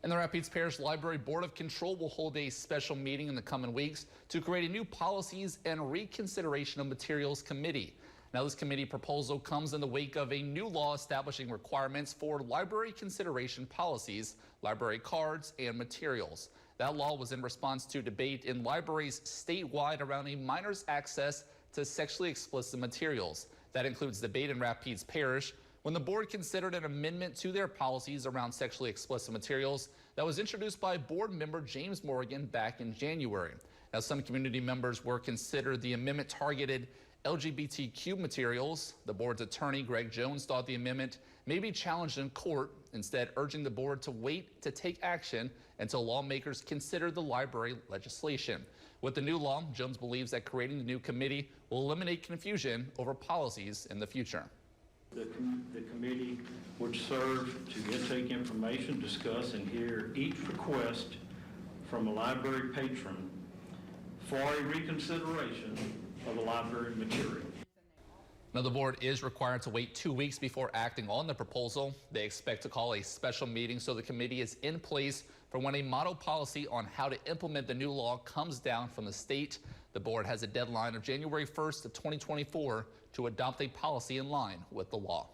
And the Rapides Parish Library Board of Control will hold a special meeting in the coming weeks to create a new policies and reconsideration of materials committee. Now, this committee proposal comes in the wake of a new law establishing requirements for library consideration policies, library cards, and materials. That law was in response to debate in libraries statewide around a minor's access to sexually explicit materials. That includes debate in Rapides Parish when the board considered an amendment to their policies around sexually explicit materials that was introduced by board member James Morgan back in January. Now, some community members were considered the amendment targeted LGBTQ materials. The board's attorney, Greg Jones, thought the amendment may be challenged in court, instead urging the board to wait to take action until lawmakers consider the library legislation. With the new law, Jones believes that creating the new committee will eliminate confusion over policies in the future. The committee would serve to intake information, discuss, and hear each request from a library patron for a reconsideration of the library material. Now, the board is required to wait 2 weeks before acting on the proposal. They expect to call a special meeting so the committee is in place for when a model policy on how to implement the new law comes down from the state. The board has a deadline of January 1st of 2024 to adopt a policy in line with the law.